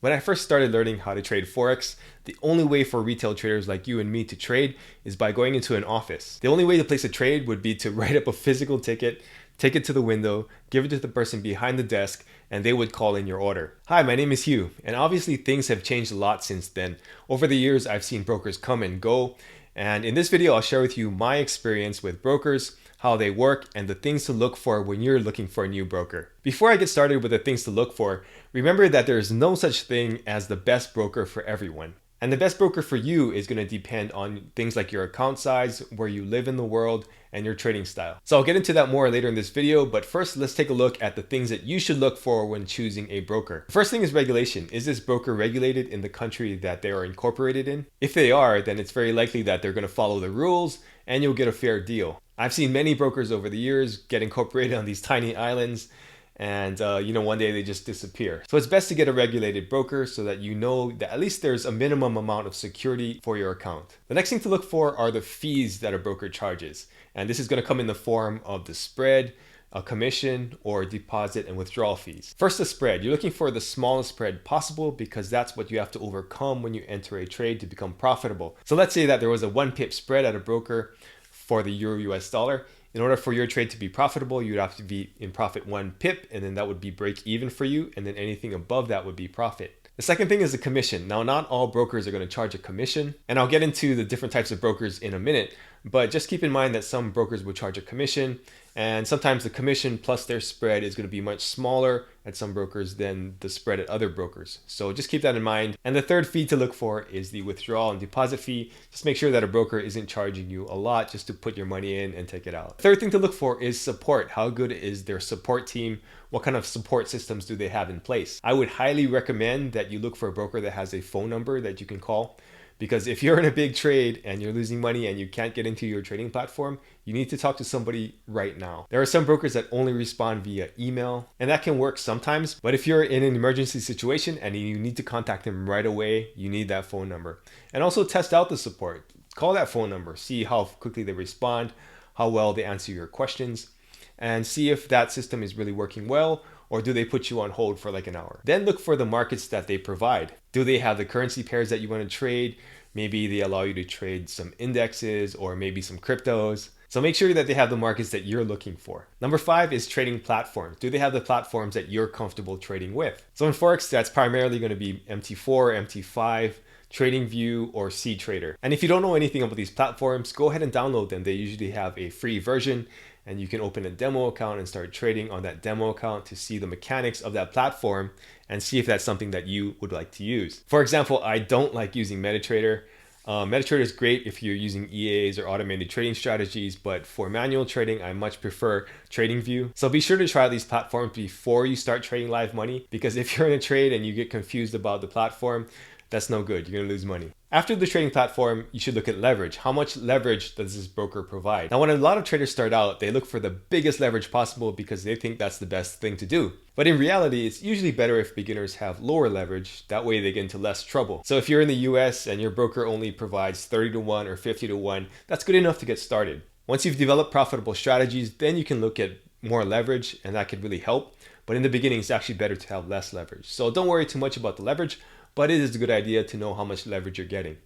When I first started learning how to trade Forex, the only way for retail traders like you and me to trade is by going into an office. The only way to place a trade would be to write up a physical ticket, take it to the window, give it to the person behind the desk, and they would call in your order. Hi, my name is Hugh, and obviously things have changed a lot since then. Over the years, I've seen brokers come and go, and in this video, I'll share with you my experience with brokers, how they work, and the things to look for when you're looking for a new broker. Before I get started with the things to look for, remember that there is no such thing as the best broker for everyone. And the best broker for you is going to depend on things like your account size, where you live in the world, and your trading style. So I'll get into that more later in this video, but first let's take a look at the things that you should look for when choosing a broker. The first thing is regulation. Is this broker regulated in the country that they are incorporated in? If they are, then it's very likely that they're going to follow the rules and you'll get a fair deal. I've seen many brokers over the years get incorporated on these tiny islands, and one day they just disappear. So it's best to get a regulated broker so that you know that at least there's a minimum amount of security for your account. The next thing to look for are the fees that a broker charges. And this is going to come in the form of the spread, a commission, or deposit and withdrawal fees. First, the spread. You're looking for the smallest spread possible because that's what you have to overcome when you enter a trade to become profitable. So let's say that there was a 1 pip spread at a broker for the euro US dollar. In order for your trade to be profitable, you'd have to be in profit 1 pip, and then that would be break even for you, and then anything above that would be profit. The second thing is the commission. Now, not all brokers are going to charge a commission, and I'll get into the different types of brokers in a minute, but just keep in mind that some brokers will charge a commission, and sometimes the commission plus their spread is going to be much smaller at some brokers than the spread at other brokers. So just keep that in mind. And the third fee to look for is the withdrawal and deposit fee. Just make sure that a broker isn't charging you a lot just to put your money in and take it out. The third thing to look for is support. How good is their support team? What kind of support systems do they have in place? I would highly recommend that you look for a broker that has a phone number that you can call. Because if you're in a big trade and you're losing money and you can't get into your trading platform, you need to talk to somebody right now. There are some brokers that only respond via email, and that can work sometimes. But if you're in an emergency situation and you need to contact them right away, you need that phone number. And also test out the support. Call that phone number, see how quickly they respond, how well they answer your questions, and see if that system is really working well, or do they put you on hold for like an hour? Then look for the markets that they provide. Do they have the currency pairs that you want to trade? Maybe they allow you to trade some indexes or maybe some cryptos. So make sure that they have the markets that you're looking for. Number 5 is trading platforms. Do they have the platforms that you're comfortable trading with? So in Forex, that's primarily going to be MT4, MT5, TradingView, or CTrader. And if you don't know anything about these platforms, go ahead and download them. They usually have a free version, and you can open a demo account and start trading on that demo account to see the mechanics of that platform and see if that's something that you would like to use. For example, I don't like using MetaTrader. MetaTrader is great if you're using EAs or automated trading strategies, but for manual trading, I much prefer TradingView. So be sure to try out these platforms before you start trading live money, because if you're in a trade and you get confused about the platform, that's no good. You're going to lose money. After the trading platform, you should look at leverage. How much leverage does this broker provide? Now, when a lot of traders start out, they look for the biggest leverage possible because they think that's the best thing to do. But in reality, it's usually better if beginners have lower leverage. That way they get into less trouble. So if you're in the US and your broker only provides 30 to 1 or 50 to 1, that's good enough to get started. Once you've developed profitable strategies, then you can look at more leverage, and that could really help. But in the beginning, it's actually better to have less leverage. So don't worry too much about the leverage, but it is a good idea to know how much leverage you're getting.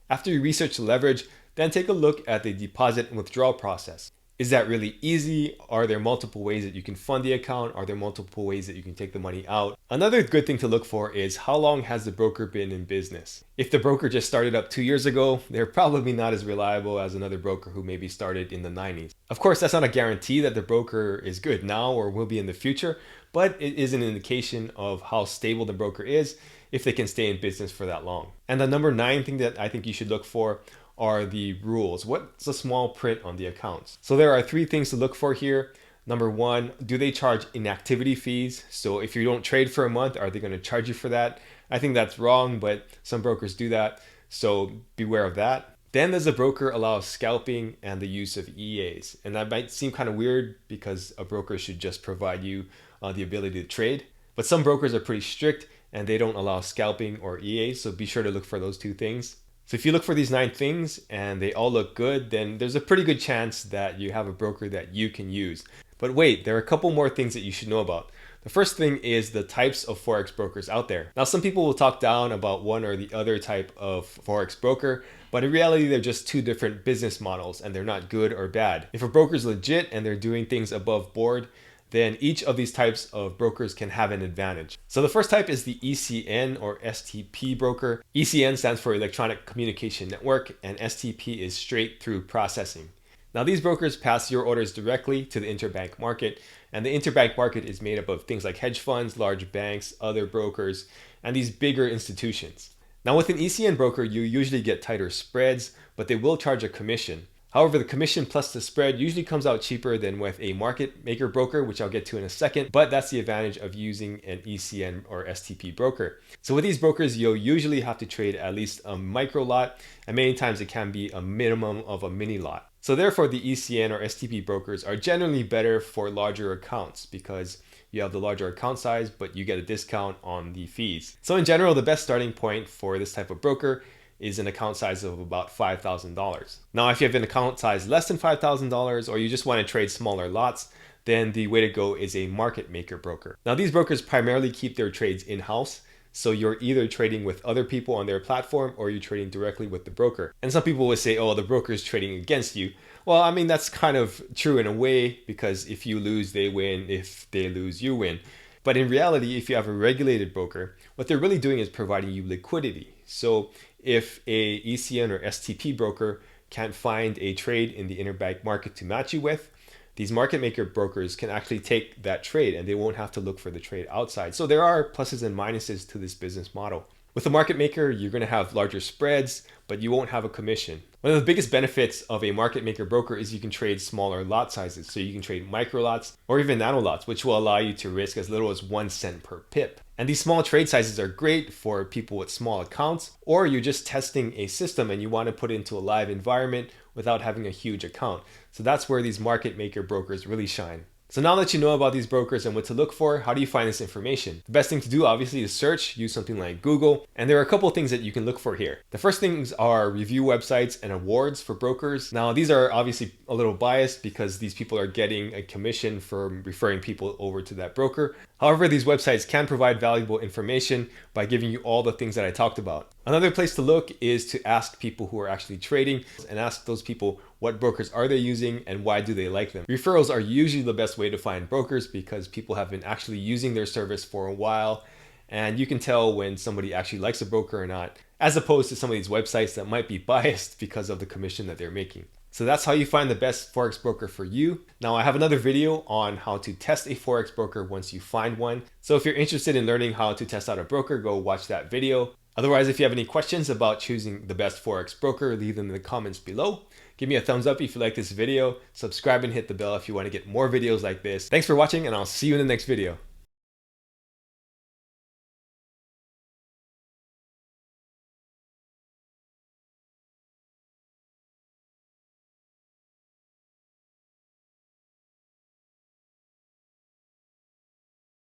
After you research the leverage, then take a look at the deposit and withdrawal process. Is that really easy? Are there multiple ways that you can fund the account? Are there multiple ways that you can take the money out? Another good thing to look for is how long has the broker been in business? If the broker just started up 2 years ago, they're probably not as reliable as another broker who maybe started in the 90s. Of course, that's not a guarantee that the broker is good now or will be in the future, but it is an indication of how stable the broker is if they can stay in business for that long. And the number 9 thing that I think you should look for are the rules. What's the small print on the accounts? So there are 3 things to look for here. Number 1, do they charge inactivity fees? So if you don't trade for a month, are they going to charge you for that? I think that's wrong, but some brokers do that. So beware of that. Then does the broker allow scalping and the use of EAs? And that might seem kind of weird because a broker should just provide you the ability to trade. But some brokers are pretty strict and they don't allow scalping or EAs. So be sure to look for those 2 things. So if you look for these 9 things and they all look good, then there's a pretty good chance that you have a broker that you can use. But wait, there are a couple more things that you should know about. The first thing is the types of Forex brokers out there. Now, some people will talk down about one or the other type of Forex broker, but in reality, they're just two different business models and they're not good or bad. If a broker is legit and they're doing things above board, then each of these types of brokers can have an advantage. So the first type is the ECN or STP broker. ECN stands for Electronic Communication Network and STP is straight through processing. Now these brokers pass your orders directly to the interbank market, and the interbank market is made up of things like hedge funds, large banks, other brokers, and these bigger institutions. Now with an ECN broker, you usually get tighter spreads, but they will charge a commission. However, the commission plus the spread usually comes out cheaper than with a market maker broker, which I'll get to in a second, but that's the advantage of using an ECN or STP broker. So with these brokers, you'll usually have to trade at least a micro lot, and many times it can be a minimum of a mini lot. So therefore, the ECN or STP brokers are generally better for larger accounts because you have the larger account size, but you get a discount on the fees. So in general, the best starting point for this type of broker is an account size of about $5,000. Now, if you have an account size less than $5,000 or you just want to trade smaller lots, then the way to go is a market maker broker. Now, these brokers primarily keep their trades in-house, so you're either trading with other people on their platform or you're trading directly with the broker. And some people would say, oh, the broker is trading against you. Well, I mean, that's kind of true in a way because if you lose, they win. If they lose, you win. But in reality, if you have a regulated broker, what they're really doing is providing you liquidity. So if a ECN or STP broker can't find a trade in the interbank market to match you with, these market maker brokers can actually take that trade and they won't have to look for the trade outside. So there are pluses and minuses to this business model. With a market maker, you're going to have larger spreads, but you won't have a commission. One of the biggest benefits of a market maker broker is you can trade smaller lot sizes. So you can trade micro lots or even nano lots, which will allow you to risk as little as 1 cent per pip. And these small trade sizes are great for people with small accounts, or you're just testing a system and you want to put it into a live environment without having a huge account. So that's where these market maker brokers really shine. So now that you know about these brokers and what to look for, how do you find this information? The best thing to do obviously is search, use something like Google, and there are a couple of things that you can look for here. The first things are review websites and awards for brokers. Now these are obviously a little biased because these people are getting a commission for referring people over to that broker. However, these websites can provide valuable information by giving you all the things that I talked about. Another place to look is to ask people who are actually trading and ask those people what brokers are they using and why do they like them. Referrals are usually the best way to find brokers because people have been actually using their service for a while and you can tell when somebody actually likes a broker or not, as opposed to some of these websites that might be biased because of the commission that they're making. So that's how you find the best Forex broker for you. Now I have another video on how to test a Forex broker once you find one. So if you're interested in learning how to test out a broker, go watch that video. Otherwise, if you have any questions about choosing the best Forex broker, leave them in the comments below. Give me a thumbs up if you like this video, subscribe and hit the bell if you want to get more videos like this. Thanks for watching and I'll see you in the next video.